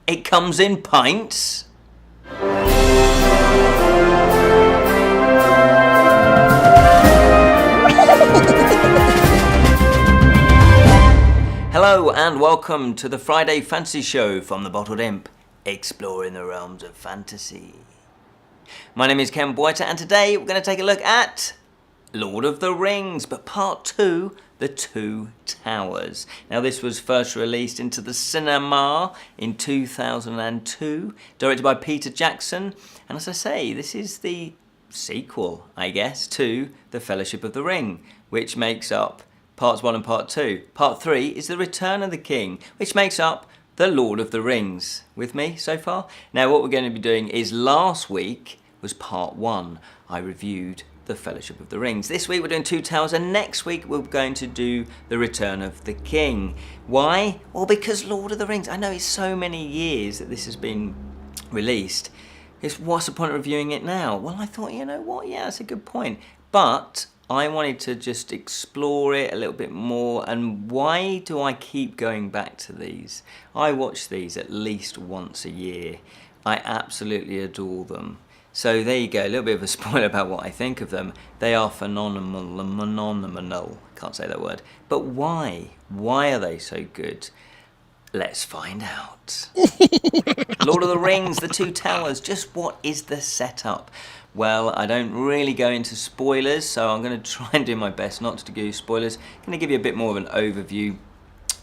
It comes in pints. Hello and welcome to the Friday Fantasy Show from the Bottled Imp, exploring the realms of fantasy. My name is Ken Boyter and today we're going to take a look at Lord of the Rings, but part 2, The Two Towers. Now this was first released into the cinema in 2002, directed by Peter Jackson, and as I say, this is the sequel, I guess, to The Fellowship of the Ring, which makes up parts 1 and part 2. Part 3 is The Return of the King, which makes up The Lord of the Rings. With me so far? Now what we're going to be doing is, last week was part 1. I reviewed The Fellowship of the Rings. This week we're doing Two Towers, and next week we're going to do The Return of the King. Why? Well, because Lord of the Rings, I know it's so many years that this has been released. What's the point of reviewing it now? Well, I thought, you know what, yeah, that's a good point. But I wanted to just explore it a little bit more. And why do I keep going back to these? I watch these at least once a year. I absolutely adore them. So there you go, a little bit of a spoiler about what I think of them. They are phenomenal. Can't say that word. But why? Why are they so good? Let's find out. Lord of the Rings, The Two Towers. Just what is the setup? Well, I don't really go into spoilers, so I'm going to try and do my best not to do spoilers. I'm going to give you a bit more of an overview,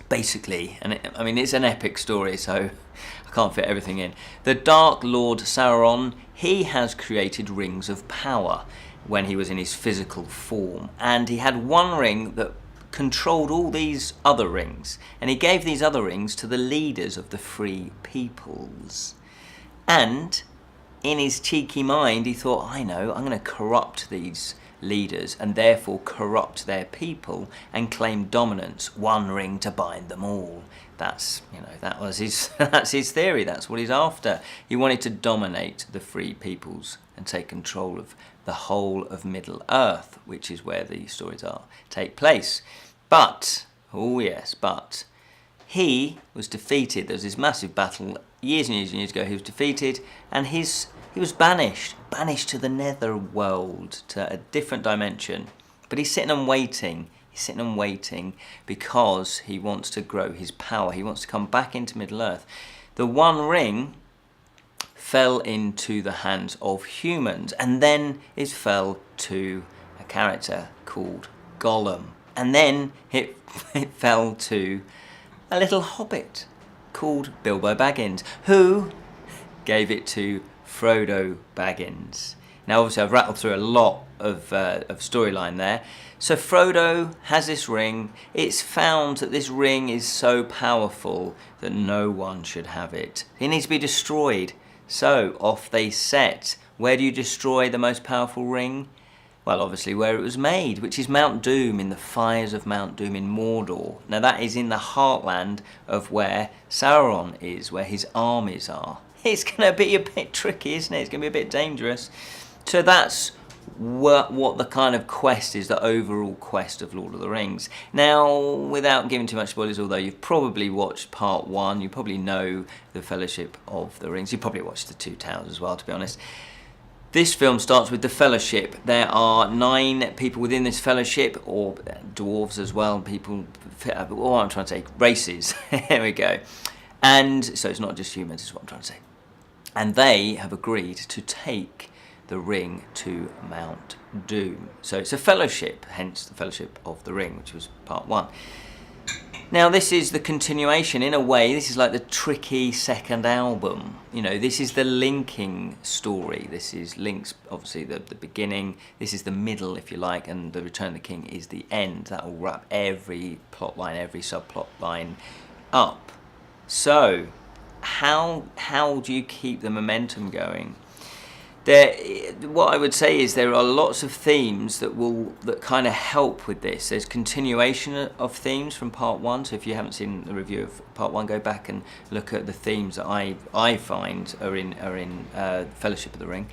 basically. And it's an epic story, so I can't fit everything in. The Dark Lord Sauron, he has created rings of power when he was in his physical form. And he had one ring that controlled all these other rings. And he gave these other rings to the leaders of the free peoples. And in his cheeky mind, he thought, I know, I'm going to corrupt these leaders and therefore corrupt their people and claim dominance. One ring to bind them all. That's that's his theory. That's what he's after. He wanted to dominate the free peoples and take control of the whole of Middle Earth, which is where the stories take place. But he was defeated. There was this massive battle years and years ago. He was defeated, and he was banished to the netherworld, to a different dimension. But he's sitting and waiting. He's sitting and waiting because he wants to grow his power. He wants to come back into Middle Earth. The One Ring fell into the hands of humans, and then it fell to a character called Gollum. And then it fell to a little hobbit called Bilbo Baggins, who gave it to Frodo Baggins. Now, obviously, I've rattled through a lot of storyline there. So Frodo has this ring. It's found that this ring is so powerful that no one should have it. It needs to be destroyed. So off they set. Where do you destroy the most powerful ring? Well, obviously where it was made, which is Mount Doom, in the fires of Mount Doom in Mordor. Now that is in the heartland of where Sauron is, where his armies are. It's going to be a bit tricky, isn't it? It's going to be a bit dangerous. So that's what the kind of quest is, the overall quest of Lord of the Rings. Now, without giving too much spoilers, although you've probably watched part 1, you probably know the Fellowship of the Rings. You probably watched The Two Towers as well, to be honest. This film starts with the Fellowship. There are 9 people within this Fellowship, or dwarves as well, people, what I'm trying to say, races. Here we go. And so it's not just humans, is what I'm trying to say. And they have agreed to take the ring to Mount Doom. So it's a fellowship, hence the Fellowship of the Ring, which was part 1. Now this is the continuation, in a way. This is like the tricky second album. You know, this is the linking story. This is Link's, obviously, the beginning. This is the middle, if you like, and The Return of the King is the end. That will wrap every plot line, every subplot line up. So how do you keep the momentum going? What I would say is there are lots of themes that kind of help with this. There's continuation of themes from part 1. So if you haven't seen the review of part 1, go back and look at the themes that I find are in Fellowship of the Ring.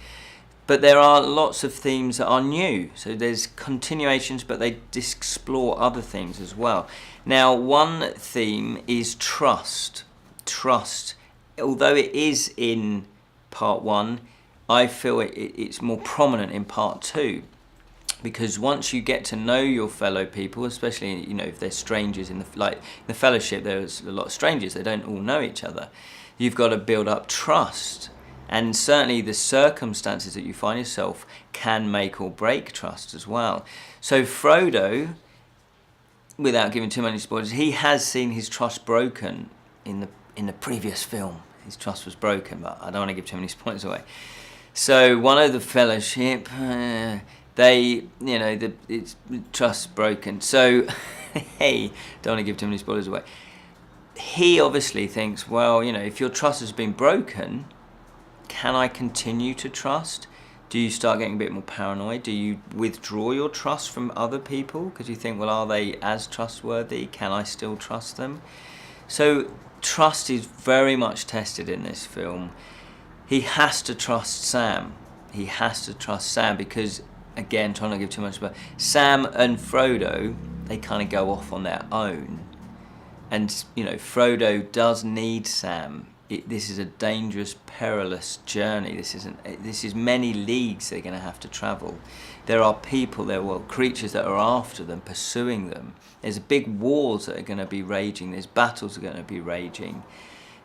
But there are lots of themes that are new. So there's continuations, but they explore other themes as well. Now, one theme is trust. Trust although it is in part 1, I feel it's more prominent in part 2. Because once you get to know your fellow people, especially, you know, if they're strangers in the Fellowship, there's a lot of strangers, they don't all know each other. You've got to build up trust, and certainly the circumstances that you find yourself can make or break trust as well. So Frodo, without giving too many spoilers, he has seen his trust broken in the previous film. His trust was broken, but I don't want to give too many spoilers away. So one of the Fellowship, it's trust broken. So, hey, don't want to give too many spoilers away. He obviously thinks, well, you know, if your trust has been broken, can I continue to trust? Do you start getting a bit more paranoid? Do you withdraw your trust from other people? Because you think, well, are they as trustworthy? Can I still trust them? So trust is very much tested in this film. He has to trust Sam. He has to trust Sam because, again, trying not to give too much, but Sam and Frodo, they kind of go off on their own. And, you know, Frodo does need Sam. This is a dangerous, perilous journey. This is many leagues they're going to have to travel. There are people, creatures that are after them, pursuing them. There's big wars that are going to be raging. There's battles that are going to be raging.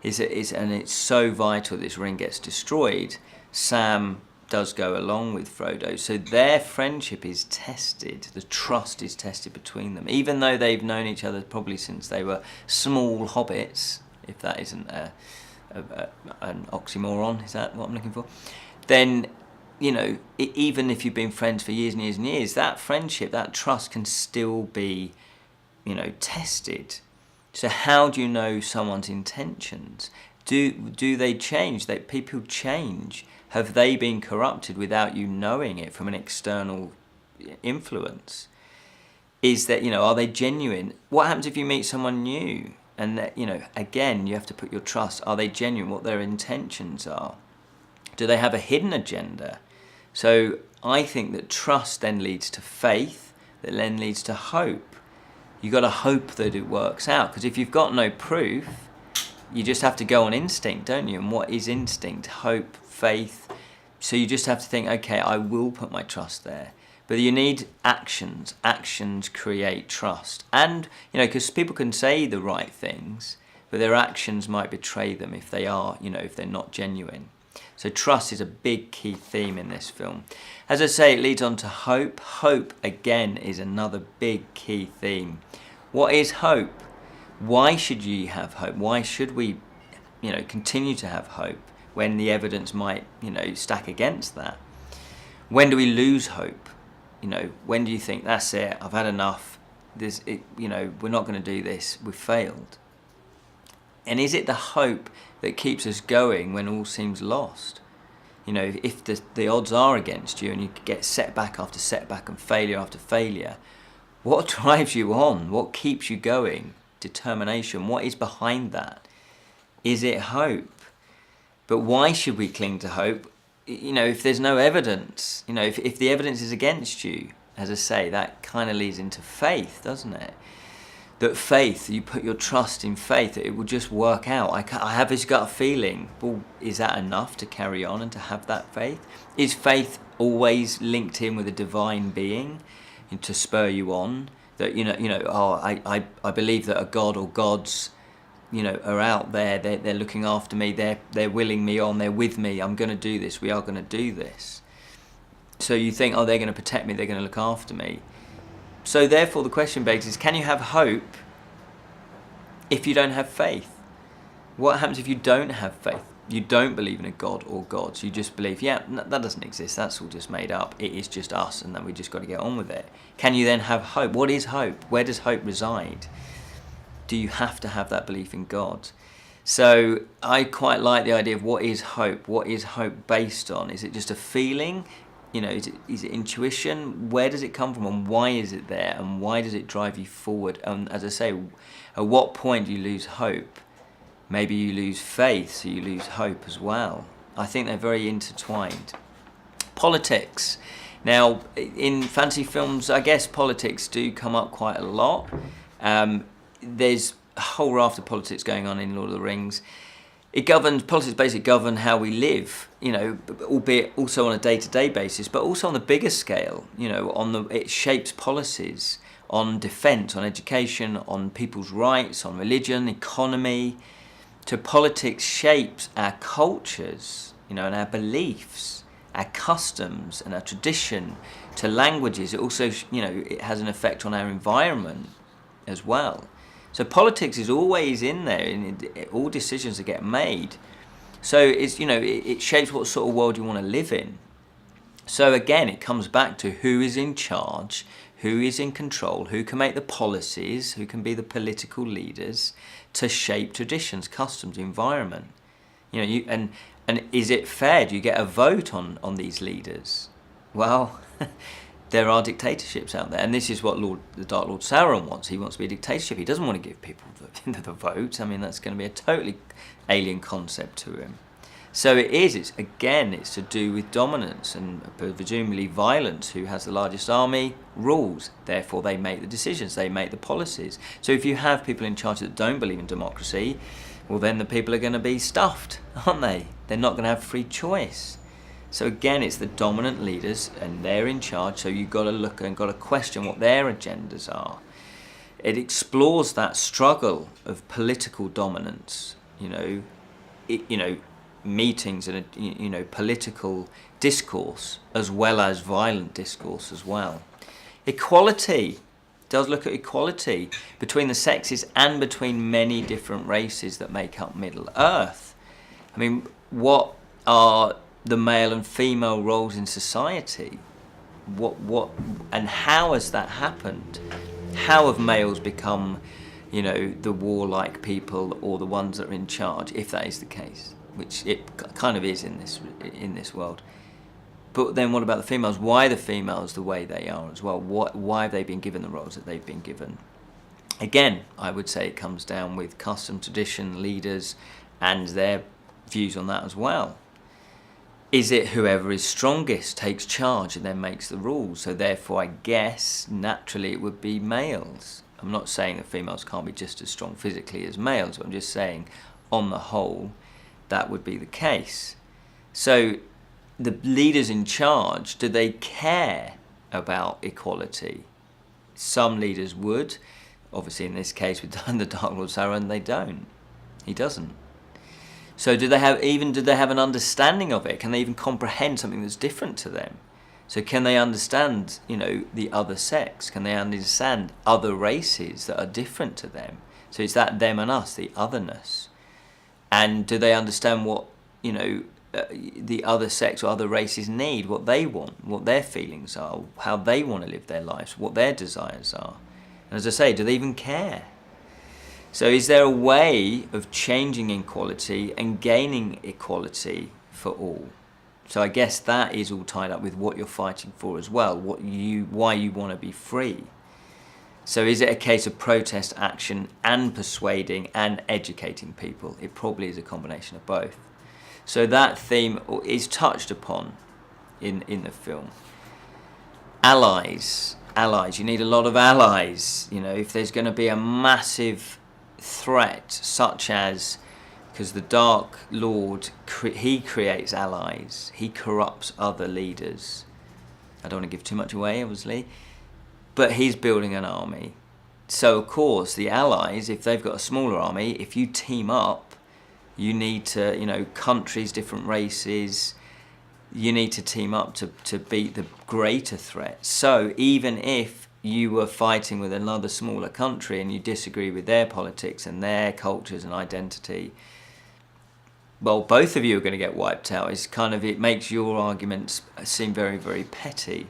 And it's so vital this ring gets destroyed. Sam does go along with Frodo, so their friendship is tested. The trust is tested between them, even though they've known each other probably since they were small hobbits. If that isn't an oxymoron, is that what I'm looking for? Then, you know, even if you've been friends for years and years and years, that friendship, that trust can still be, you know, tested. So how do you know someone's intentions? Do they change? People change. Have they been corrupted without you knowing it from an external influence? Is that, you know, are they genuine? What happens if you meet someone new? And that, you know, again, you have to put your trust. Are they genuine? What their intentions are? Do they have a hidden agenda? So I think that trust then leads to faith, that then leads to hope. You've got to hope that it works out, because if you've got no proof, you just have to go on instinct, don't you? And what is instinct? Hope, faith. So you just have to think, okay, I will put my trust there. But you need actions. Actions create trust. And, you know, because people can say the right things, but their actions might betray them if they are, you know, if they're not genuine. So trust is a big key theme in this film. As I say, it leads on to hope. Hope, again, is another big key theme. What is hope? Why should you have hope? Why should we, you know, continue to have hope when the evidence might, you know, stack against that? When do we lose hope? You know, when do you think, that's it, I've had enough, you know, we're not going to do this, we've failed? And is it the hope that keeps us going when all seems lost? You know, if the odds are against you and you get setback after setback and failure after failure, what drives you on? What keeps you going? Determination. What is behind that? Is it hope? But why should we cling to hope? You know, if there's no evidence, you know, if the evidence is against you, as I say, that kind of leads into faith, doesn't it? That faith, you put your trust in faith, that it will just work out. I have this gut feeling. Well, is that enough to carry on and to have that faith? Is faith always linked in with a divine being and to spur you on? That, I believe that a god or gods, you know, are out there, they're looking after me, they're willing me on, they're with me, I'm going to do this, we are going to do this. So you think, they're going to protect me, they're going to look after me. So therefore the question begs is, can you have hope if you don't have faith? What happens if you don't have faith? You don't believe in a god or gods, you just believe, that doesn't exist, that's all just made up, it is just us, and then we just got to get on with it. Can you then have hope? What is hope? Where does hope reside? Do you have to have that belief in God? So I quite like the idea of what is hope? What is hope based on? Is it just a feeling? You know, is it intuition? Where does it come from and why is it there? And why does it drive you forward? And as I say, at what point do you lose hope? Maybe you lose faith, so you lose hope as well. I think they're very intertwined. Politics. Now, in fantasy films, I guess politics do come up quite a lot. There's a whole raft of politics going on in Lord of the Rings. politics basically govern how we live, albeit also on a day-to-day basis, but also on the bigger scale, it shapes policies on defence, on education, on people's rights, on religion, economy. So politics shapes our cultures, and our beliefs, our customs and our tradition, to languages. It also, it has an effect on our environment as well. So politics is always in there in all decisions that get made. So it's, it shapes what sort of world you want to live in. So again, it comes back to who is in charge, who is in control, who can make the policies, who can be the political leaders to shape traditions, customs, environment. And is it fair? Do you get a vote on these leaders? Well, there are dictatorships out there, and this is what the Dark Lord Sauron wants. He wants to be a dictatorship. He doesn't want to give people the vote. I mean, that's going to be a totally alien concept to him. So it's to do with dominance and presumably violence. Who has the largest army rules. Therefore, they make the decisions. They make the policies. So if you have people in charge that don't believe in democracy, well, then the people are going to be stuffed, aren't they? They're not going to have free choice. So again, it's the dominant leaders, and they're in charge. So you've got to look and got to question what their agendas are. It explores that struggle of political dominance. Meetings and political discourse as well as violent discourse as well. Equality does look at equality between the sexes and between many different races that make up Middle Earth. I mean, what are the male and female roles in society? What and how has that happened? How have males become, the warlike people or the ones that are in charge, if that is the case, which it kind of is in this world. But then what about the females? Why are the females the way they are as well? Why have they been given the roles that they've been given? Again, I would say it comes down with custom, tradition, leaders, and their views on that as well. Is it whoever is strongest takes charge and then makes the rules? So therefore, I guess, naturally it would be males. I'm not saying that females can't be just as strong physically as males, but I'm just saying, on the whole, that would be the case. So the leaders in charge, do they care about equality? Some leaders would. Obviously, in this case, with the Dark Lord Sauron, they don't. He doesn't. So do they have an understanding of it? Can they even comprehend something that's different to them? So can they understand, the other sex? Can they understand other races that are different to them? So it's that them and us, the otherness. And do they understand what, the other sex or other races need, what they want, what their feelings are, how they want to live their lives, what their desires are? And as I say, do they even care? So is there a way of changing inequality and gaining equality for all? So I guess that is all tied up with what you're fighting for as well, why you want to be free. So is it a case of protest, action, and persuading and educating people? It probably is a combination of both. So that theme is touched upon in the film. Allies. You need a lot of allies. If there's going to be a massive threat, such as, because the Dark Lord, he creates allies. He corrupts other leaders. I don't want to give too much away, obviously. But he's building an army. So, of course, the allies, if they've got a smaller army, if you team up, you need to, countries, different races, you need to team up to beat the greater threat. So, even if you were fighting with another smaller country and you disagree with their politics and their cultures and identity, well, both of you are going to get wiped out. It makes your arguments seem very, very petty.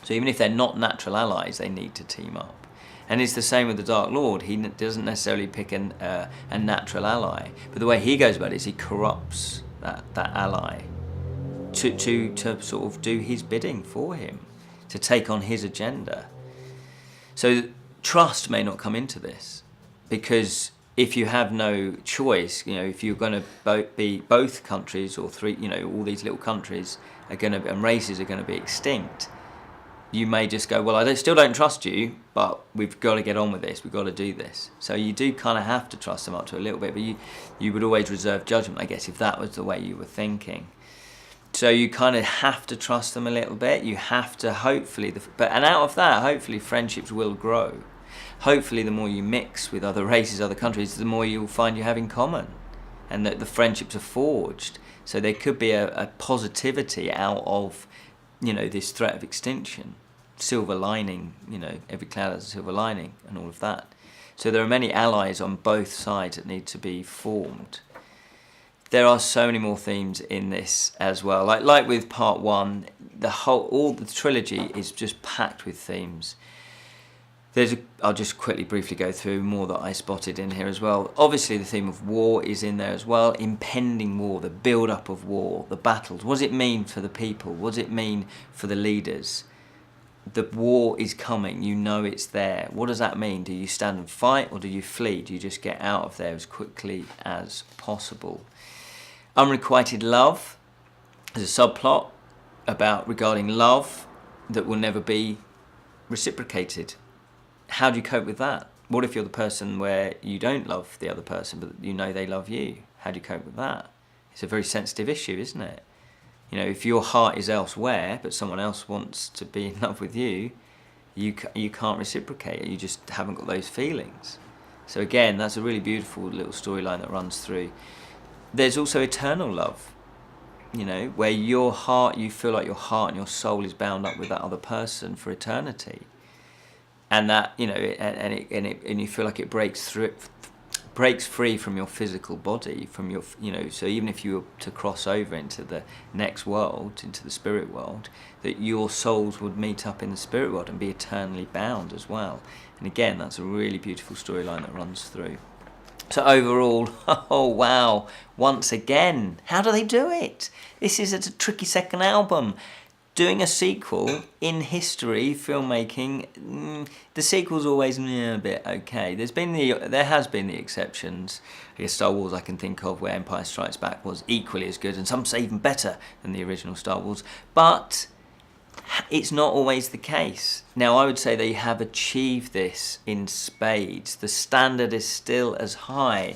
So even if they're not natural allies, they need to team up. And it's the same with the Dark Lord. He doesn't necessarily pick a natural ally, but the way he goes about it is he corrupts that ally to sort of do his bidding for him, to take on his agenda. So trust may not come into this, because if you have no choice, if you're going to be both countries or three, all these little countries are going to, and races are going to be extinct, you may just go, well, still don't trust you, but we've got to get on with this. We've got to do this. So you do kind of have to trust them up to a little bit, but you would always reserve judgment, I guess, if that was the way you were thinking. So you kind of have to trust them a little bit. You have to and out of that, hopefully friendships will grow. Hopefully the more you mix with other races, other countries, the more you'll find you have in common, and that the friendships are forged. So there could be a positivity out of, this threat of extinction, silver lining, every cloud has a silver lining and all of that. So there are many allies on both sides that need to be formed. There are so many more themes in this as well. Like with part one, all the trilogy is just packed with themes. I'll just briefly go through more that I spotted in here as well. Obviously the theme of war is in there as well. Impending war, the build-up of war, the battles. What does it mean for the people? What does it mean for the leaders? The war is coming, it's there. What does that mean? Do you stand and fight, or do you flee? Do you just get out of there as quickly as possible? Unrequited love. There's a subplot regarding love that will never be reciprocated. How do you cope with that? What if you're the person where you don't love the other person, but they love you? How do you cope with that? It's a very sensitive issue, isn't it? If your heart is elsewhere, but someone else wants to be in love with you, you can't reciprocate it. You just haven't got those feelings. So again, that's a really beautiful little storyline that runs through. There's also eternal love, where you feel like your heart and your soul is bound up with that other person for eternity. And that, and you feel like it breaks free from your physical body, from your, so even if you were to cross over into the next world, into the spirit world, that your souls would meet up in the spirit world and be eternally bound as well. And again, that's a really beautiful storyline that runs through. So overall, oh wow, once again, how do they do it? This is a tricky second album. Doing a sequel in history, filmmaking, the sequel's always a bit okay. There has been the exceptions. I guess Star Wars I can think of, where Empire Strikes Back was equally as good, and some say even better than the original Star Wars. But it's not always the case. Now, I would say they have achieved this in spades. The standard is still as high.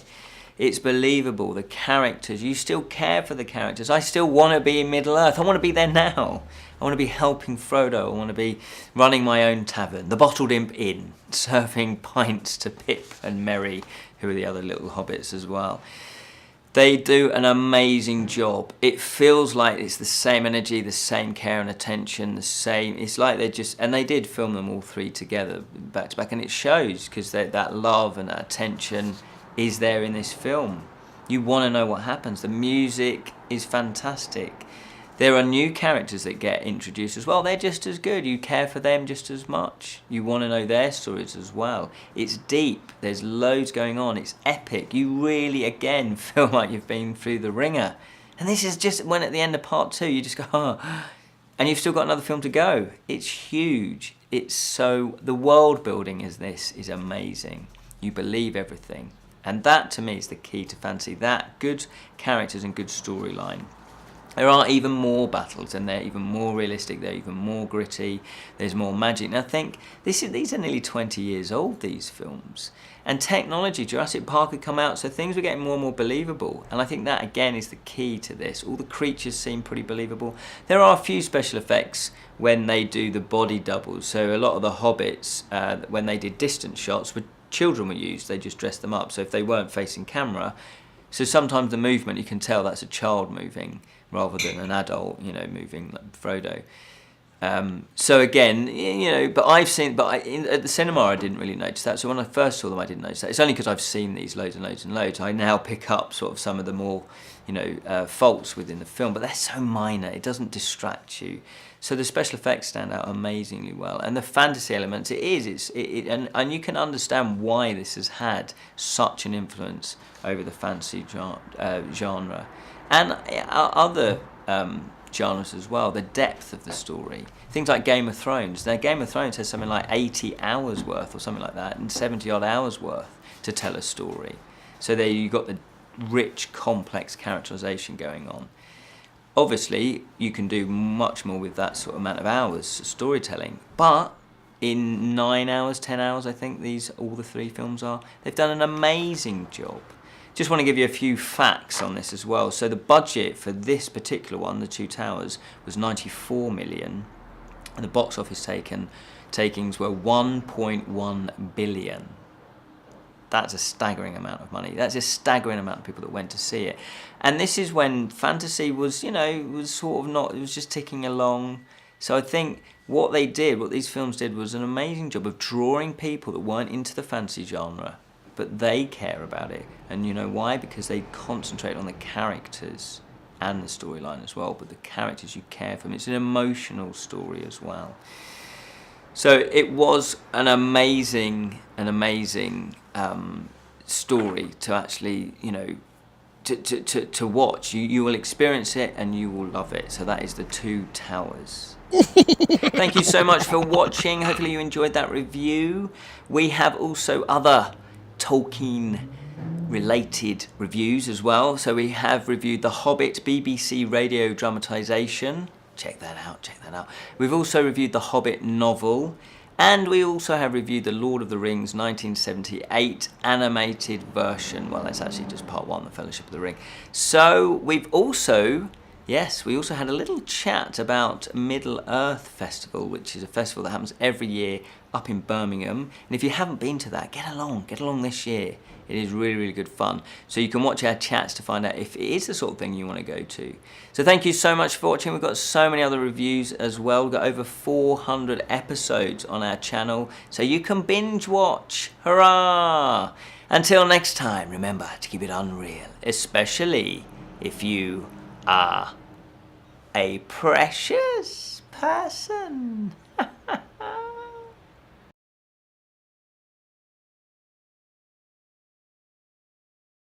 It's believable. The characters, you still care for the characters. I still want to be in Middle-earth. I want to be there now. I want to be helping Frodo. I want to be running my own tavern, the Bottled Imp Inn, serving pints to Pip and Merry, who are the other little hobbits as well. They do an amazing job. It feels like it's the same energy, the same care and attention, it's like and they did film them all three together, back to back, and it shows, because that love and that attention is there in this film. You want to know what happens. The music is fantastic. There are new characters that get introduced as well. They're just as good. You care for them just as much. You want to know their stories as well. It's deep. There's loads going on. It's epic. You really, again, feel like you've been through the ringer. And this is just when at the end of part 2, you just go, oh, and you've still got another film to go. It's huge. The world building is amazing. You believe everything. And that, to me, is the key to fantasy. That, good characters and good storyline. There are even more battles, and they're even more realistic, they're even more gritty, there's more magic. And I think these are nearly 20 years old, these films. And technology, Jurassic Park had come out, so things were getting more and more believable. And I think that, again, is the key to this. All the creatures seem pretty believable. There are a few special effects when they do the body doubles. So a lot of the Hobbits, when they did distance shots, children were used, they just dressed them up. So if they weren't facing camera, so sometimes the movement, you can tell that's a child moving, rather than an adult, moving like Frodo. So again, but at the cinema I didn't really notice that. So when I first saw them, I didn't notice that. It's only because I've seen these loads and loads and loads. I now pick up sort of some of the more, faults within the film, but they're so minor. It doesn't distract you. So the special effects stand out amazingly well, and the fantasy elements. And you can understand why this has had such an influence over the fantasy genre. And other genres as well, the depth of the story. Things like Game of Thrones. Now, Game of Thrones has something like 80 hours worth or something like that, and 70 odd hours worth to tell a story. So there you've got the rich, complex characterization going on. Obviously, you can do much more with that sort of amount of hours of storytelling, but in 9 hours, 10 hours, I think all the 3 films are, they've done an amazing job. Just want to give you a few facts on this as well. So the budget for this particular one, The Two Towers, was 94 million, and the box office takings were 1.1 billion. That's a staggering amount of money. That's a staggering amount of people that went to see it. And this is when fantasy was, was sort of not, it was just ticking along. So I think what these films did was an amazing job of drawing people that weren't into the fantasy genre, but they care about it. And you know why? Because they concentrate on the characters and the storyline as well, but the characters you care for them. It's an emotional story as well. So it was an amazing story to actually, to watch. You will experience it and you will love it. So that is The Two Towers. Thank you so much for watching. Hopefully you enjoyed that review. We have also other Tolkien related reviews as well. So we have reviewed The Hobbit BBC radio dramatisation. Check that out. We've also reviewed the Hobbit novel, and we also have reviewed the Lord of the Rings 1978 animated version. Well, that's actually just part 1, the Fellowship of the Ring. So we also had a little chat about Middle-earth Festival, which is a festival that happens every year up in Birmingham. And if you haven't been to that, get along this year. It is really, really good fun. So you can watch our chats to find out if it is the sort of thing you want to go to. So thank you so much for watching. We've got so many other reviews as well. We've got over 400 episodes on our channel, so you can binge watch. Hurrah! Until next time, remember to keep it unreal, especially if you are a precious person.